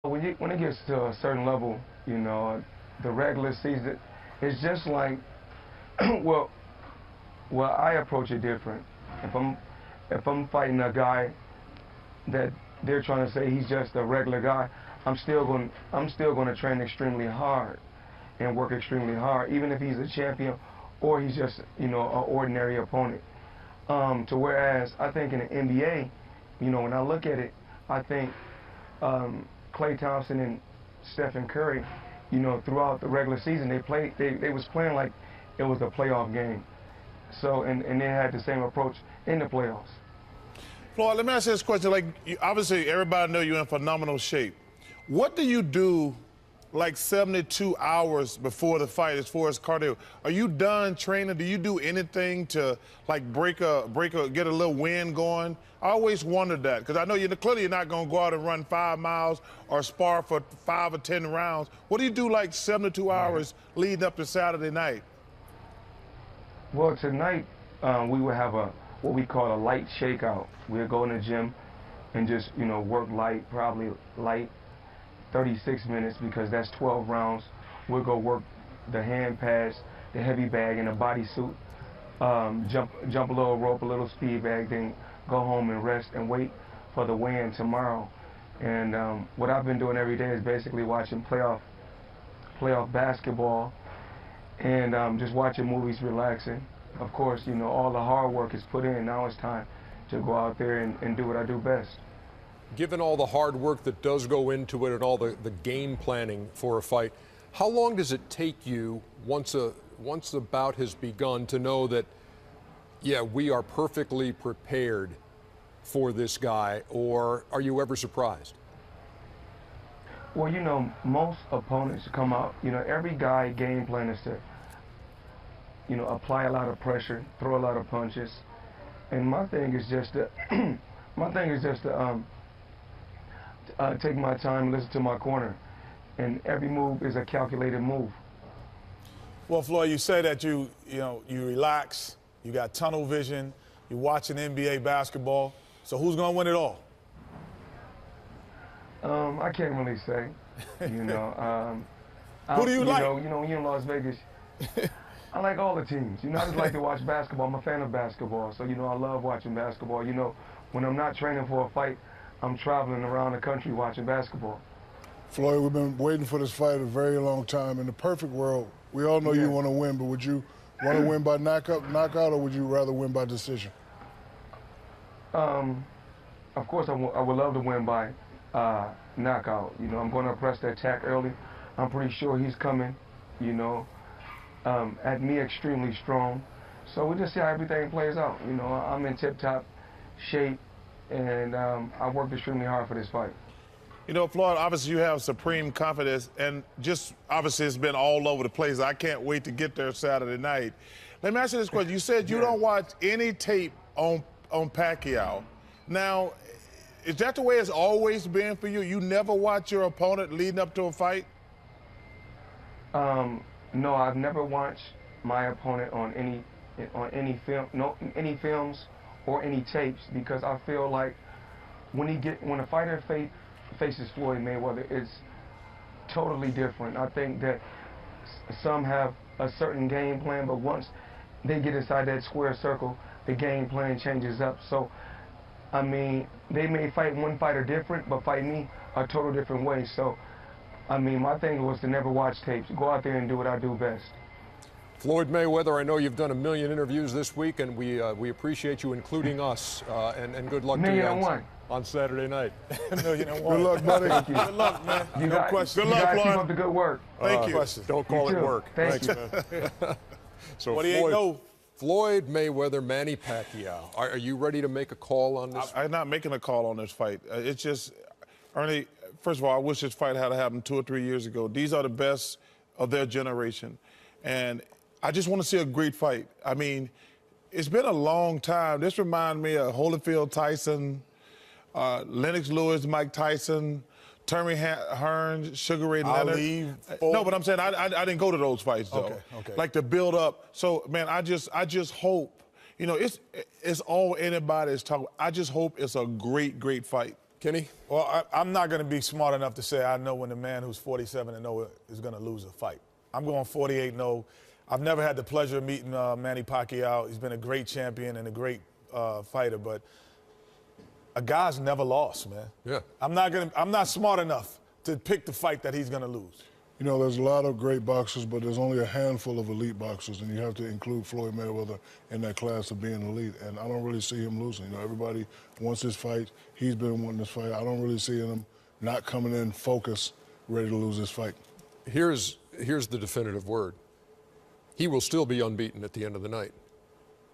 When it gets to a certain level, the regular season, it's just like, well, I approach it different. If I'm fighting a guy that they're trying to say he's just a regular guy, I'm still going to train extremely hard and work extremely hard, even if he's a champion or he's just an ordinary opponent. To whereas I think in the NBA, when I look at it, I think Klay Thompson and Stephen Curry, throughout the regular season they was playing like it was a playoff game. So and they had the same approach in the playoffs. Floyd, let me ask you this question. Like, obviously, everybody know you're in phenomenal shape. What do you do, like 72 hours before the fight, as far as cardio? Are you done training? Do you do anything to like get a little wind going? I always wondered that because I know clearly you're not going to go out and run 5 miles or spar for 5 or 10 rounds. What do you do like 72 hours leading up to Saturday night? Well, tonight we will have what we call a light shakeout. We'll go in the gym and just work light, probably light 36 minutes because that's 12 rounds. We'll go work the hand pads, the heavy bag, and the bodysuit. Jump a little rope, a little speed bag, then go home and rest and wait for the weigh-in tomorrow. And what I've been doing every day is basically watching playoff basketball and just watching movies, relaxing. Of course, all the hard work is put in. Now it's time to go out there and do what I do best. Given all the hard work that does go into it and all the game planning for a fight, how long does it take you once the bout has begun to know that, yeah, we are perfectly prepared for this guy, or are you ever surprised? Well, most opponents come out, every guy game plan is to, apply a lot of pressure, throw a lot of punches. And my thing is just to, take my time, listen to my corner. And every move is a calculated move. Well, Floyd, you say that you relax, you got tunnel vision, you're watching NBA basketball. So who's going to win it all? I can't really say. Who do you like? When you're in Las Vegas, I like all the teams. I just like to watch basketball. I'm a fan of basketball. So, I love watching basketball. When I'm not training for a fight, I'm traveling around the country watching basketball. Floyd, we've been waiting for this fight a very long time. In the perfect world, we all know you want to win, but would you want to win by knockout, or would you rather win by decision? Of course, I would love to win by knockout. I'm going to press the attack early. I'm pretty sure he's coming, at me extremely strong. So we'll just see how everything plays out. I'm in tip-top shape, and I worked extremely hard for this fight. Floyd, obviously you have supreme confidence, and just obviously it's been all over the place. I can't wait to get there Saturday night. Let me ask you this question. You said you don't watch any tape on Pacquiao. Now, is that the way it's always been for you? You never watch your opponent leading up to a fight? No, I've never watched my opponent on any films or any tapes, because I feel like when a fighter faces Floyd Mayweather, it's totally different. I think that some have a certain game plan, but once they get inside that square circle, the game plan changes up. So, they may fight one fighter different, but fight me a total different way. So, my thing was to never watch tapes. Go out there and do what I do best. Floyd Mayweather, I know you've done a million interviews this week, and we appreciate you including us, and good luck to you on Saturday night. Good luck, buddy. Thank you. Good luck, man. No question. Good luck, Floyd. Keep up the good work. Thank you. Don't call it work. Thanks, man. So what do you know? Floyd Mayweather, Manny Pacquiao. Are you ready to make a call on this? I'm not making a call on this fight. It's just, Ernie, first of all, I wish this fight had happened 2 or 3 years ago. These are the best of their generation. And I just want to see a great fight. It's been a long time. This reminds me of Holyfield Tyson, Lennox Lewis, Mike Tyson, Terry Hearns, Sugar Ray Leonard. No, but I'm saying I didn't go to those fights though. Okay. Like the build up. So man, I just hope, it's all anybody's talking. I just hope it's a great fight. Kenny? Well, I'm not going to be smart enough to say I know when the man who's 47-0 is going to lose a fight. I'm going 48-0. I've never had the pleasure of meeting Manny Pacquiao. He's been a great champion and a great fighter, but a guy's never lost, man. Yeah. I'm not smart enough to pick the fight that he's going to lose. You know, there's a lot of great boxers, but there's only a handful of elite boxers, and you have to include Floyd Mayweather in that class of being elite. And I don't really see him losing. You know, everybody wants this fight. He's been wanting this fight. I don't really see him not coming in focused, ready to lose this fight. Here's the definitive word. He will still be unbeaten at the end of the night,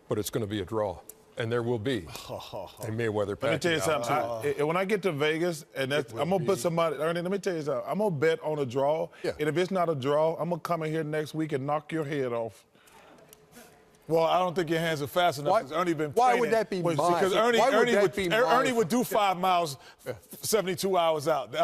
but it's going to be a draw. And there will be a Mayweather Pacquiao. Let me tell you something. When I get to Vegas, and I'm going to put somebody, Ernie, let me tell you something. I'm going to bet on a draw. Yeah. And if it's not a draw, I'm going to come in here next week and knock your head off. Well, I don't think your hands are fast enough. Why, Ernie been why training. would that be mine? Because Ernie would do 5 miles, 72 hours out.